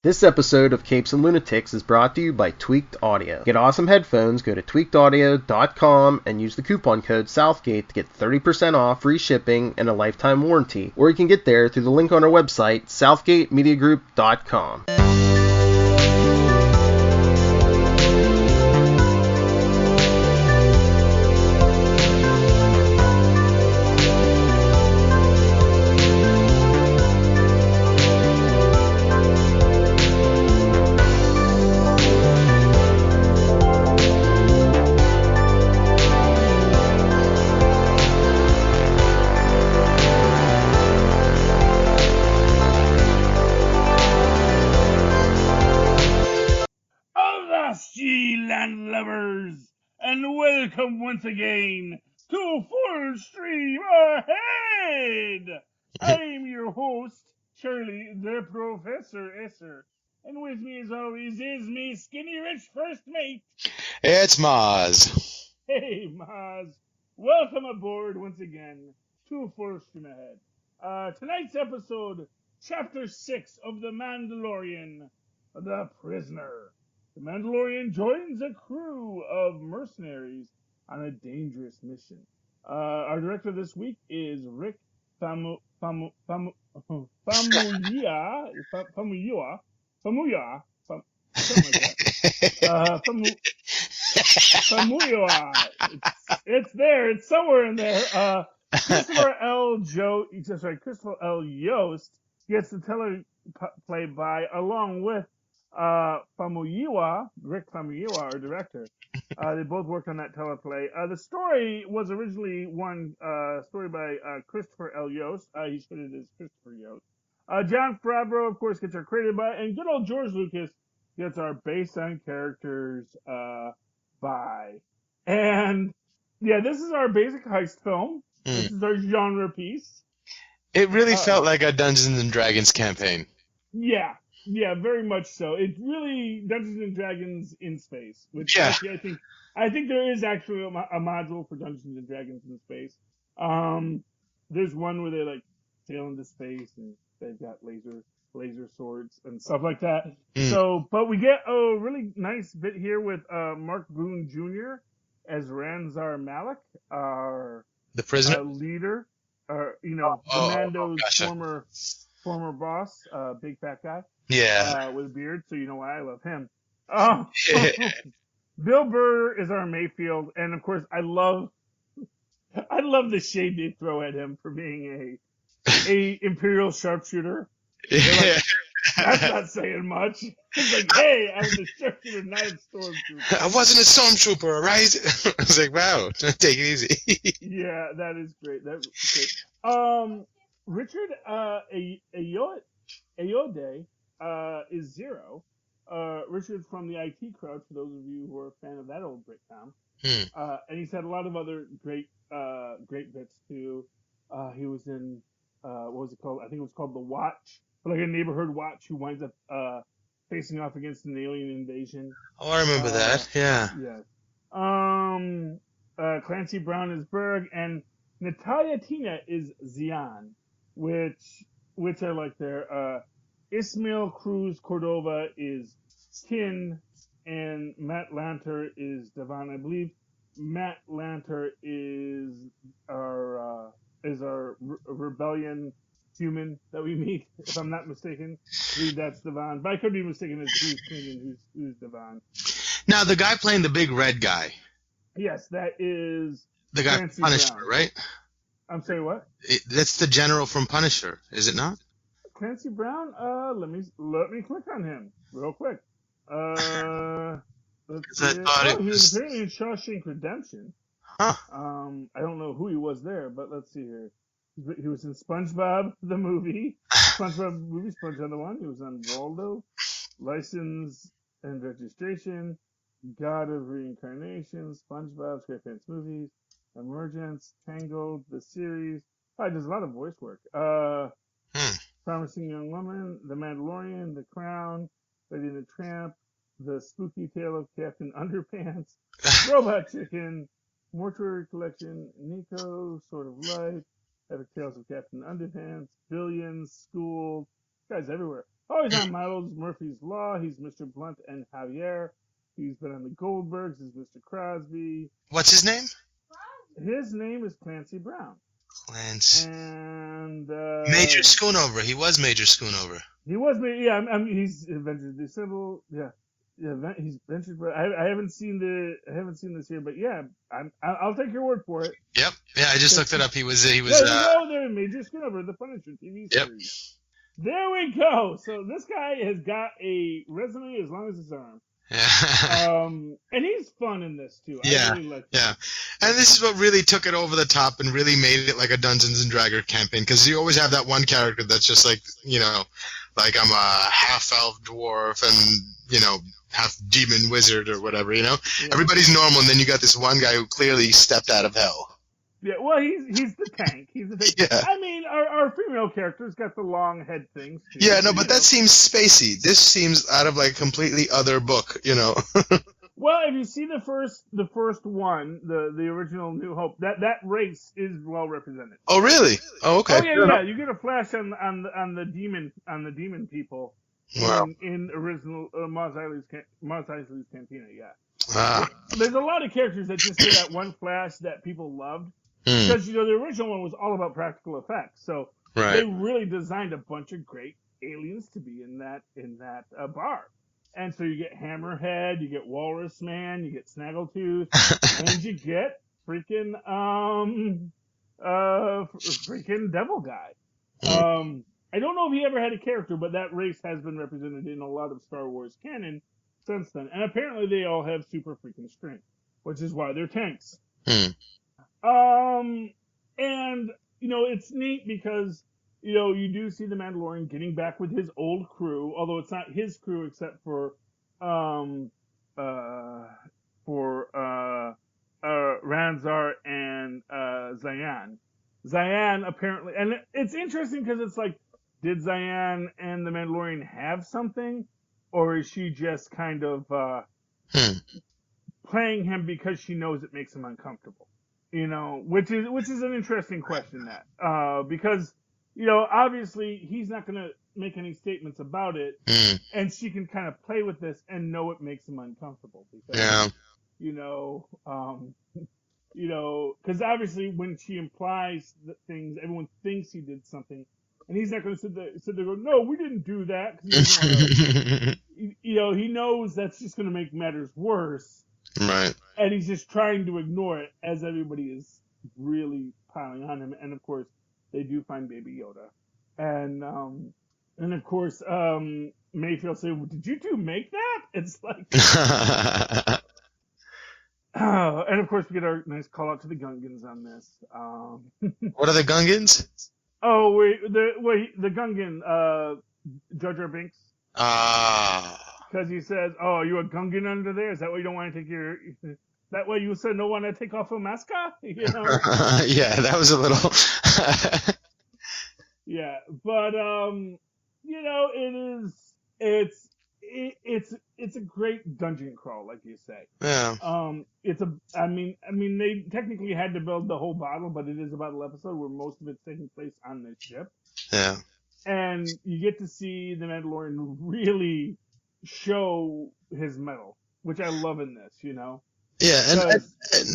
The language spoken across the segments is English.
This episode of Capes and Lunatics is brought to you by Tweaked Audio. Get awesome headphones, go to tweakedaudio.com and use the coupon code Southgate to get 30% off, free shipping, and a lifetime warranty. Or you can get there through the link on our website, southgatemediagroup.com. Welcome once again to Full Stream Ahead! I'm your host, Charlie the Professor Esser, and with me as always is me skinny rich first mate. It's Mozz. Hey Mozz, welcome aboard once again to Full Stream Ahead. Tonight's episode, Chapter 6 of The Mandalorian, The Prisoner. The Mandalorian joins a crew of mercenaries on a dangerous mission. Our director this week is Rick Famuyiwa. It's there. It's somewhere in there. Christopher L. Yost gets the teleplay by along with Rick Famuyiwa, our director. They both worked on that teleplay. The story was originally one story by Christopher L. Yost. He's credited as Christopher Yost. Jon Favreau, of course, gets our created by, and good old George Lucas gets our based on characters by. And yeah, this is our basic heist film. This is our genre piece. It really felt like a Dungeons and Dragons campaign. Yeah, very much so. It's really Dungeons and Dragons in space, which Yeah. actually I think there is actually a module for Dungeons and Dragons in space. There's one where they like sail into space and they've got laser swords and stuff like that. So, but we get a really nice bit here with Mark Boone Jr. as Ranzar Malik, the prisoner leader, Mando's former boss, big fat guy. Yeah. With a beard, so you know why I love him. Bill Burr is our Mayfield, and of course I love the shade they throw at him for being a Imperial sharpshooter. Like, that's not saying much. It's like, hey, I was a sharpshooter, not a stormtrooper. I wasn't a stormtrooper, all right? I was like, wow, take it easy. Yeah, that is great. That's great. Richard Ayoade is Zero. Richard from the IT Crowd, for those of you who are a fan of that old Britcom. And he's had a lot of other great bits too. He was in what was it called? I think it was called The Watch, like a neighborhood watch who winds up facing off against an alien invasion. Oh, I remember that. Yeah. Yeah. Clancy Brown is Berg, and Natalia Tina is Zion, which I like there. Ismael Cruz Cordova is Kin, and Matt Lanter is Devon. I believe Matt Lanter is our rebellion human that we meet, if I'm not mistaken. I believe that's Devon, but I could be mistaken as who's Kin and who's Devon. Now, the guy playing the big red guy. Yes, that is the guy Clancy from Punisher, Brown. right? I'm sorry, what? That's the general from Punisher, is it not? Clancy Brown? Let me click on him real quick. Let's see. He was apparently in Shawshank Redemption. Huh. I don't know who he was there, but let's see here. He was in SpongeBob the movie. SpongeBob the one. He was on Waldo, License and Registration, God of Reincarnation, SpongeBob SquarePants movies, Emergence, Tangled, the series. There's a lot of voice work. Promising Young Woman, The Mandalorian, The Crown, Lady and the Tramp, The Spooky Tale of Captain Underpants, Robot Chicken, Mortuary Collection, Nico, Sort of Life, Epic Tales of Captain Underpants, Billions, School, guys everywhere. Oh, he's on Miles Murphy's Law. He's Mr. Blunt and Javier. He's been on the Goldbergs. He's Mr. Crosby. What's his name? His name is Clancy Brown. Clancy. And Major Schoonover. He was Major Schoonover. he was, yeah. He's Avengers Disciple. Yeah, yeah. He's Avengers. I haven't seen this here, but yeah, I'll take your word for it. Yep. Yeah, I just looked it up. He was. There you go. There, Major Schoonover, the Punisher TV series. Yep. There we go. So this guy has got a resume as long as his arm. Yeah. And he's fun in this too. Yeah. I really like yeah. And this is what really took it over the top and really made it like a Dungeons and Dragons campaign, because you always have that one character that's just like, like I'm a half-elf dwarf and, half demon wizard or whatever, Yeah. Everybody's normal, and then you got this one guy who clearly stepped out of hell. Yeah, well, he's the tank. He's the tank. Yeah. I mean, our female character's got the long head things too. Yeah, no, but that seems spacey. This seems out of like completely other book, Well, if you see the first one, the original New Hope, that race is well represented. Oh, really? Oh, okay. Oh yeah. You get a flash on the demon people. Wow. In original Mozz Eisley's Cantina, yeah. Ah. There's a lot of characters that just get that one flash that people loved. Because, the original one was all about practical effects. So they really designed a bunch of great aliens to be in that bar. And so you get Hammerhead, you get Walrus Man, you get Snaggletooth, and you get freaking Devil Guy. I don't know if he ever had a character, but that race has been represented in a lot of Star Wars canon since then. And apparently they all have super freaking strength, which is why they're tanks. And, it's neat because, you do see the Mandalorian getting back with his old crew, although it's not his crew except for Ranzar and Zayan. Zayan apparently, and it's interesting because it's like, did Zayan and the Mandalorian have something, or is she just kind of playing him because she knows it makes him uncomfortable? Which is an interesting question, that because obviously he's not going to make any statements about it, and she can kind of play with this and know it makes him uncomfortable because because obviously when she implies that things, everyone thinks he did something, and he's not going to sit there and go, no, we didn't do that. 'Cause he knows that's just going to make matters worse. Right. And he's just trying to ignore it as everybody is really piling on him. And of course, they do find Baby Yoda. And of course, Mayfield say, well, did you two make that? It's like, and of course, we get our nice call out to the Gungans on this. What are the Gungans? Oh, the Gungan, Jar Jar Binks. Because he says, "Oh, are you a Gungan under there? Is that why you don't want to take your? That way you said no want to take off a mask?" Yeah, that was a little. Yeah, but it's a great dungeon crawl, like you say. Yeah. I mean, they technically had to build the whole bottle, but it is a bottle episode where most of it's taking place on this ship. Yeah. And you get to see the Mandalorian really show his mettle, which I love in this, Yeah, and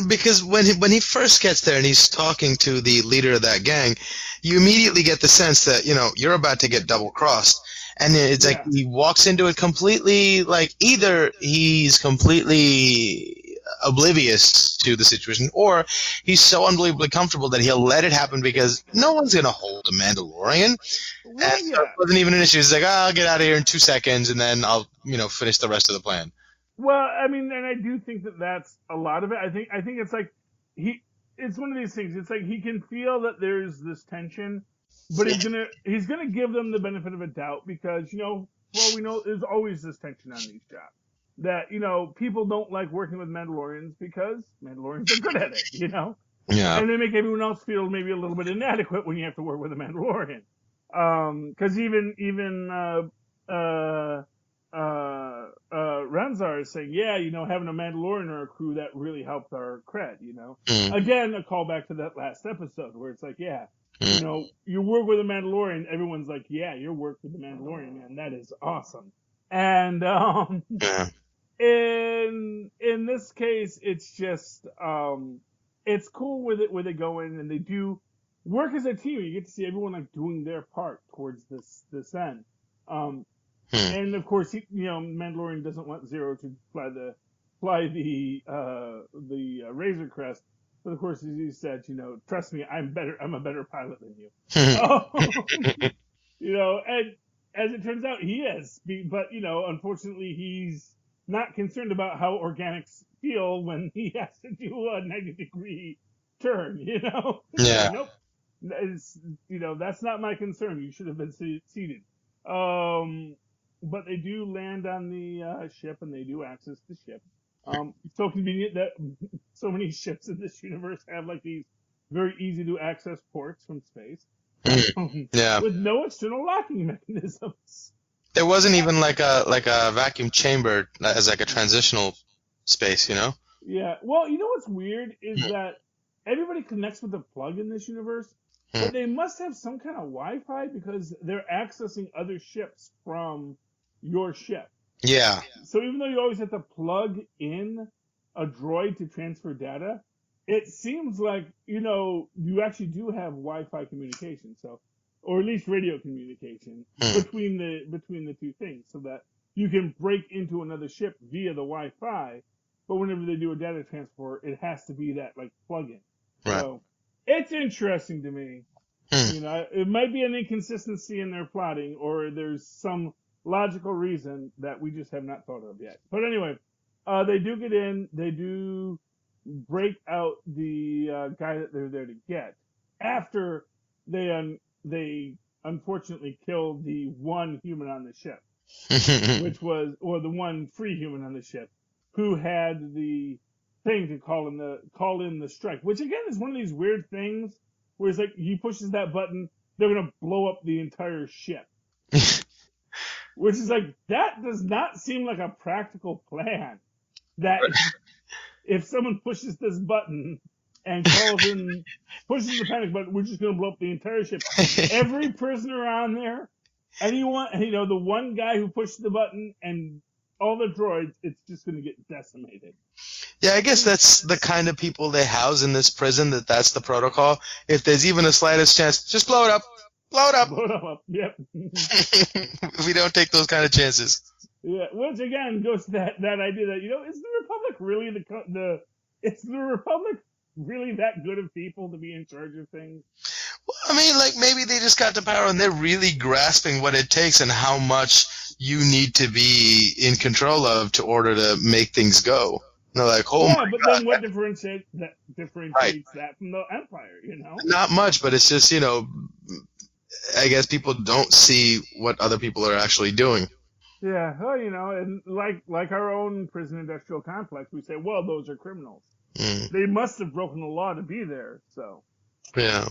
because when he first gets there and he's talking to the leader of that gang, you immediately get the sense that, you're about to get double-crossed. And it's like he walks into it completely, like either he's completely oblivious to the situation, or he's so unbelievably comfortable that he'll let it happen because no one's going to hold a Mandalorian. Well, and so it wasn't even an issue. He's like, I'll get out of here in 2 seconds and then I'll, finish the rest of the plan. Well, I mean, and I do think that that's a lot of it. I think it's like it's one of these things. It's like he can feel that there's this tension, but he's gonna give them the benefit of a doubt because we know there's always this tension on these jobs that people don't like working with Mandalorians because Mandalorians are good at it, Yeah. and they make everyone else feel maybe a little bit inadequate when you have to work with a Mandalorian. Because even Ranzar is saying, having a Mandalorian or a crew that really helped our cred, Again, a callback to that last episode where it's like, You know, you work with a Mandalorian, everyone's like, yeah, you work with the Mandalorian, man. That is awesome. And Yeah. in this case, it's just it's cool with it going, and they do work as a team. You get to see everyone like doing their part towards this end. Um, and of course, Mandalorian doesn't want Zero to fly the Razor Crest. But of course, as you said, trust me, I'm a better pilot than you. And as it turns out, he is. But unfortunately, he's not concerned about how organics feel when he has to do a 90-degree turn. Yeah. Nope. That's not my concern. You should have been seated. But they do land on the ship, and they do access the ship. So convenient that so many ships in this universe have like these very easy to access ports from space. Yeah. With no external locking mechanisms. There wasn't even like a vacuum chamber as like a transitional space, you know? Yeah. Well, what's weird is that everybody connects with a plug in this universe, but they must have some kind of Wi-Fi because they're accessing other ships from your ship. Yeah. So even though you always have to plug in a droid to transfer data, it seems like, you actually do have Wi-Fi communication, or at least radio communication between the two things, so that you can break into another ship via the Wi-Fi, but whenever they do a data transfer, it has to be that like plug-in. Right. So it's interesting to me. It might be an inconsistency in their plotting, or there's some logical reason that we just have not thought of yet. But anyway, they do get in. They do break out the guy that they're there to get after they unfortunately killed the one human on the ship, or the one free human on the ship, who had the thing to call in the strike. Which again is one of these weird things where it's like he pushes that button, they're gonna blow up the entire ship. Which is like, that does not seem like a practical plan. That if someone pushes this button and pushes the panic button, we're just going to blow up the entire ship. Every prisoner on there, anyone, the one guy who pushed the button and all the droids, it's just going to get decimated. Yeah, I guess that's the kind of people they house in this prison, that's the protocol. If there's even the slightest chance, just blow it up. Blow it up. Blow it up. Yep. We don't take those kind of chances. Yeah, which again goes to that idea that is the Republic really is the Republic really that good of people to be in charge of things? Well, I mean, like maybe they just got the power and they're really grasping what it takes and how much you need to be in control of to order to make things go. And they're like, oh my but God. then what differentiates that from the Empire? Not much, but it's just I guess people don't see what other people are actually doing. Yeah, well, and like our own prison industrial complex, we say, well, those are criminals. They must have broken the law to be there. So, yeah,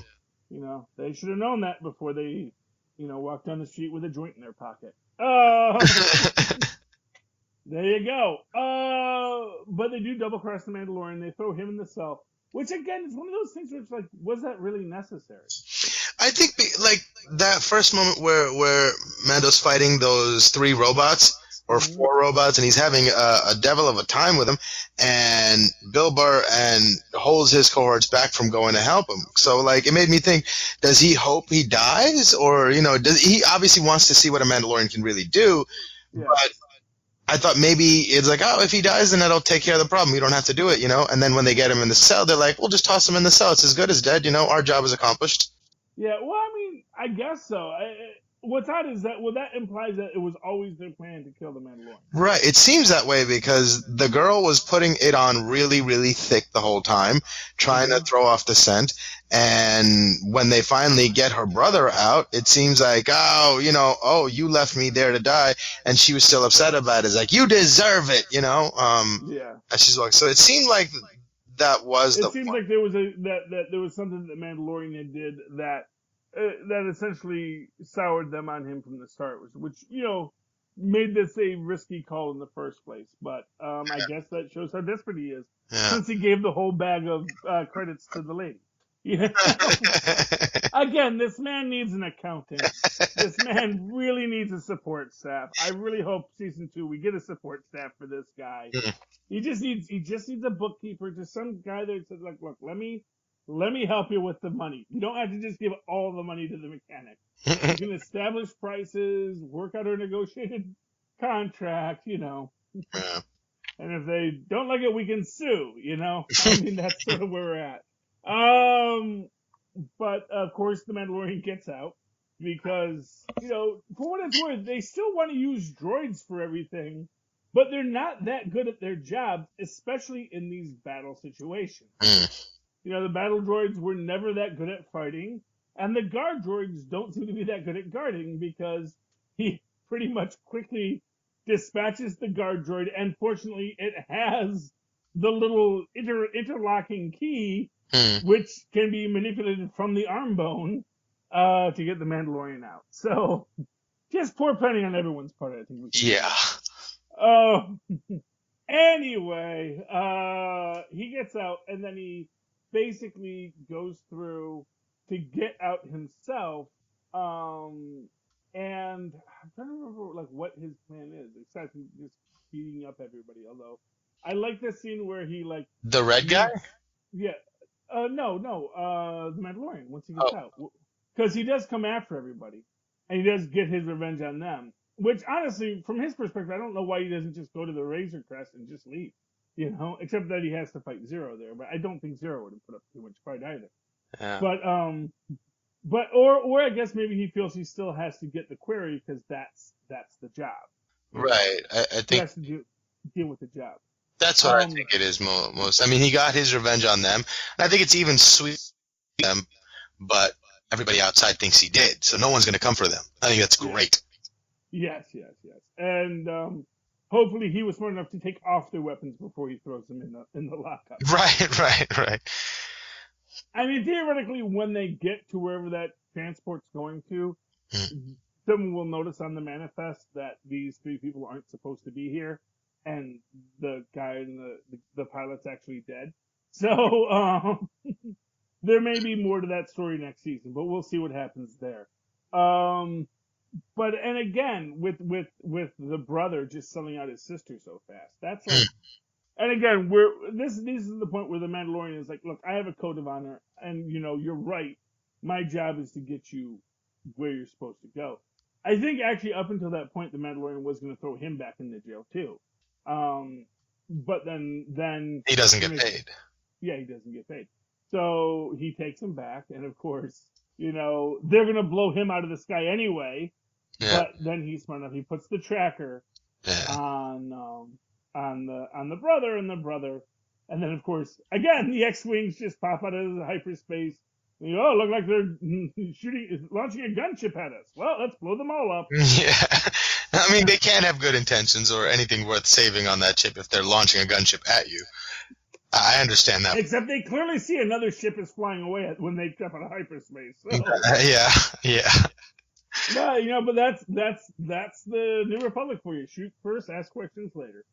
they should have known that before they, walked down the street with a joint in their pocket. There you go. But they do double cross the Mandalorian. They throw him in the cell, which again is one of those things where it's like, was that really necessary? I think like that first moment where Mando's fighting those 3 robots or 4 robots, and he's having a devil of a time with them, and Bill Burr holds his cohorts back from going to help him. So like it made me think: does he hope he dies, or does he obviously wants to see what a Mandalorian can really do? Yeah. But I thought maybe it's like, oh, if he dies, then that'll take care of the problem. You don't have to do it, And then when they get him in the cell, they're like, we'll just toss him in the cell. It's as good as dead, Our job is accomplished. Yeah, well, I mean, I guess so. What's odd is that, that implies that it was always their plan to kill the Mandalorian. Right. It seems that way because the girl was putting it on really, really thick the whole time, trying to throw off the scent. And when they finally get her brother out, it seems like, oh, you left me there to die. And she was still upset about it. It's like, you deserve it, Yeah. As she's walking. So it seemed like that was It seems like there was that there was something that Mandalorian did that essentially soured them on him from the start, which made this a risky call in the first place. But I guess that shows how desperate he is, since he gave the whole bag of credits to the lady. You know? Again, this man needs an accountant. This man really needs a support staff. I really hope season 2 we get a support staff for this guy. He just needs a bookkeeper, just some guy that says like, look, let me help you with the money. You don't have to just give all the money to the mechanic. You can establish prices, work out a negotiated contract, you know. Yeah. And if they don't like it, we can sue, you know. I mean, that's sort of where we're at. But of course, the Mandalorian gets out because, you know, for what it's worth, they still want to use droids for everything, but they're not that good at their jobs, especially in these battle situations. You know, the battle droids were never that good at fighting, and the guard droids don't seem to be that good at guarding because he pretty much quickly dispatches the guard droid, and fortunately, it has the little interlocking key, which can be manipulated from the arm bone to get the Mandalorian out. So, just poor planning on everyone's part, I think. Anyway, he gets out, and then he basically goes through to get out himself. And I'm trying to remember like what his plan is, except from just beating up everybody. Although I like the scene where he like the red guy. Yeah. No. The Mandalorian once he gets out, because he does come after everybody, and he does get his revenge on them. Which honestly, from his perspective, I don't know why he doesn't just go to the Razor Crest and just leave. You know, except that he has to fight Zero there. But I don't think Zero would have put up too much fight either. Yeah. But or I guess maybe he feels he still has to get the query because that's the job. Right. I think he has to deal with the job. That's what I think it is most. I mean, he got his revenge on them. And I think it's even sweet to them, but everybody outside thinks he did, so no one's going to come for them. I think that's great. Yes. And hopefully he was smart enough to take off their weapons before he throws them in the lockup. Right. I mean, theoretically, when they get to wherever that transport's going to, someone will notice on the manifest that these 3 people aren't supposed to be here, and the guy in the pilot's actually dead. So there may be more to that story next season, but we'll see what happens there. But and again, with the brother just selling out his sister so fast, that's like. And again, this is the point where the Mandalorian is like, look, I have a code of honor, and you know, you're right. My job is to get you where you're supposed to go. I think actually up until that point, the Mandalorian was going to throw him back into jail too. But then he doesn't get paid. Yeah, he doesn't get paid. So he takes him back, and of course, you know, they're going to blow him out of the sky anyway. Yeah. But then he's smart enough. He puts the tracker on the brother, and then of course again the X-wings just pop out of the hyperspace. And you look like they're launching a gunship at us. Well, let's blow them all up. Yeah, I mean they can't have good intentions or anything worth saving on that ship if they're launching a gunship at you. I understand that. Except they clearly see another ship is flying away when they jump out of hyperspace. So. Yeah. Well, you know, but that's the New Republic for you. Shoot first, ask questions later.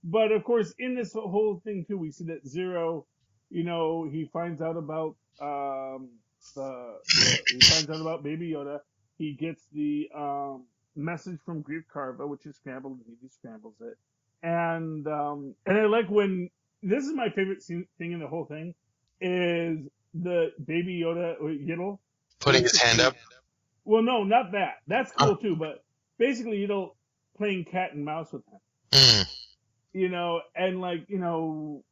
But of course, in this whole thing too, we see that Zero, you know, he finds out about Baby Yoda. He gets the message from Grief Karva, which is scrambled, and he scrambles it. And I like when this is my favorite thing in the whole thing is the Baby Yoda Yiddle. Putting his hand up? Well, no, not that. That's cool too, but basically, playing cat and mouse with him. You know, and like, you know,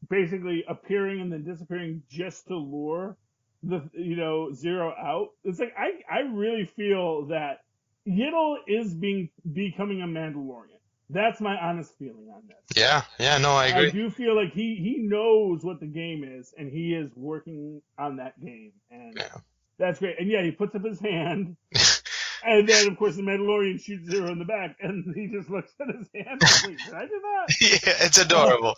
basically appearing and then disappearing just to lure Zero out. It's like, I really feel that Yiddle is becoming a Mandalorian. That's my honest feeling on this. Yeah, no, I agree. I do feel like he knows what the game is, and he is working on that game, and that's great. And yeah, he puts up his hand, and then of course the Mandalorian shoots Zero in the back, and he just looks at his hand. Like, did I do that? Yeah, it's adorable.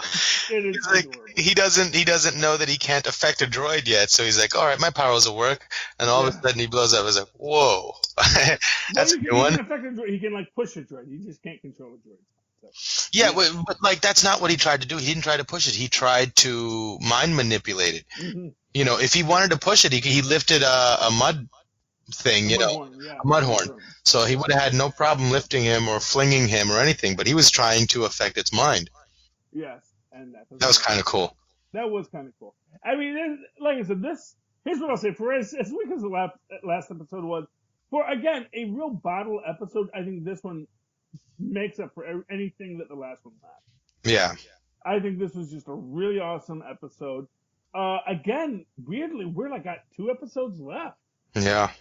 It is adorable. He doesn't know that he can't affect a droid yet, so he's like, all right, my powers will work, and all of a sudden he blows up. It's like, whoa, that's a good one. He can affect a droid. He can like push a droid. He just can't control a droid. Yeah, but like that's not what he tried to do. He didn't try to push it. He tried to mind manipulate it. Mm-hmm. You know, if he wanted to push it, he lifted a mud thing, A you mud know, horn, yeah. a mud horn. Broom. So he would have had no problem lifting him or flinging him or anything, but he was trying to affect its mind. Yes, and that was kind of cool. That was kind of cool. I mean, like I said, here's what I'll say. For as weak as the last episode was, for, again, a real bottle episode, I think this one makes up for anything that the last one lacked. Yeah. I think this was just a really awesome episode. Again, weirdly, we're like got 2 episodes left. Yeah.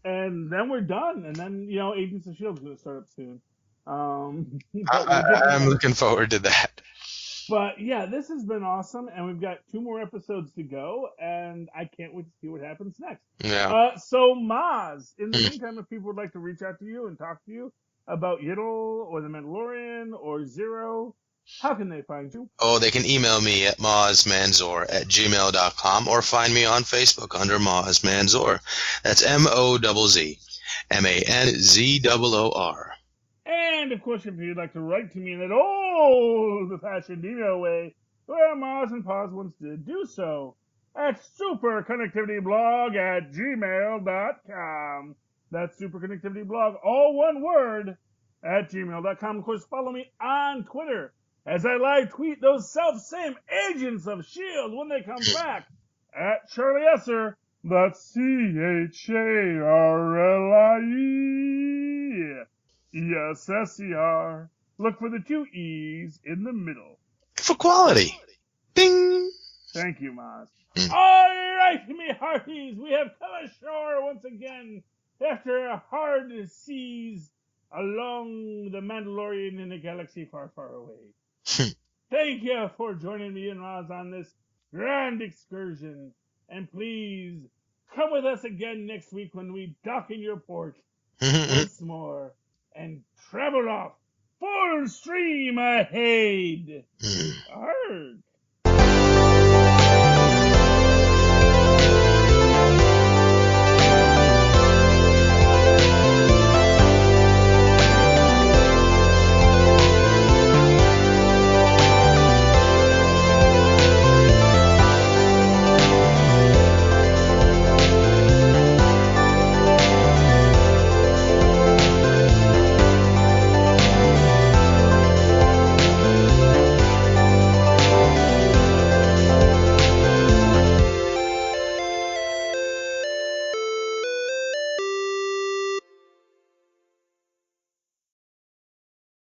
And then we're done. And then, Agents of S.H.I.E.L.D. is going to start up soon. I'm looking forward to that. But yeah, this has been awesome, and we've got 2 more episodes to go, and I can't wait to see what happens next. Yeah. So Mozz, in the meantime, if people would like to reach out to you and talk to you about Yiddle or The Mandalorian or Zero, how can they find you? Oh, they can email me at mozzmanzor@gmail.com or find me on Facebook under Mozz Manzor. That's MOZZ And, of course, if you'd like to write to me in that old-fashioned email way, where Mozz and Paz once did, do so at superconnectivityblog@gmail.com. That's superconnectivityblog, all one word, at gmail.com. Of course, follow me on Twitter as I live tweet those self-same agents of S.H.I.E.L.D. when they come back at Charlie Esser. That's CHARLIE. ESSER. Look for the 2 E's in the middle. For quality. Bing! Thank you, Mozz. All right, me hearties, we have come ashore once again after hard seas along the Mandalorian in a galaxy far, far away. Thank you for joining me and Mozz on this grand excursion. And please come with us again next week when we dock in your port once more and travel off full stream ahead. Arg.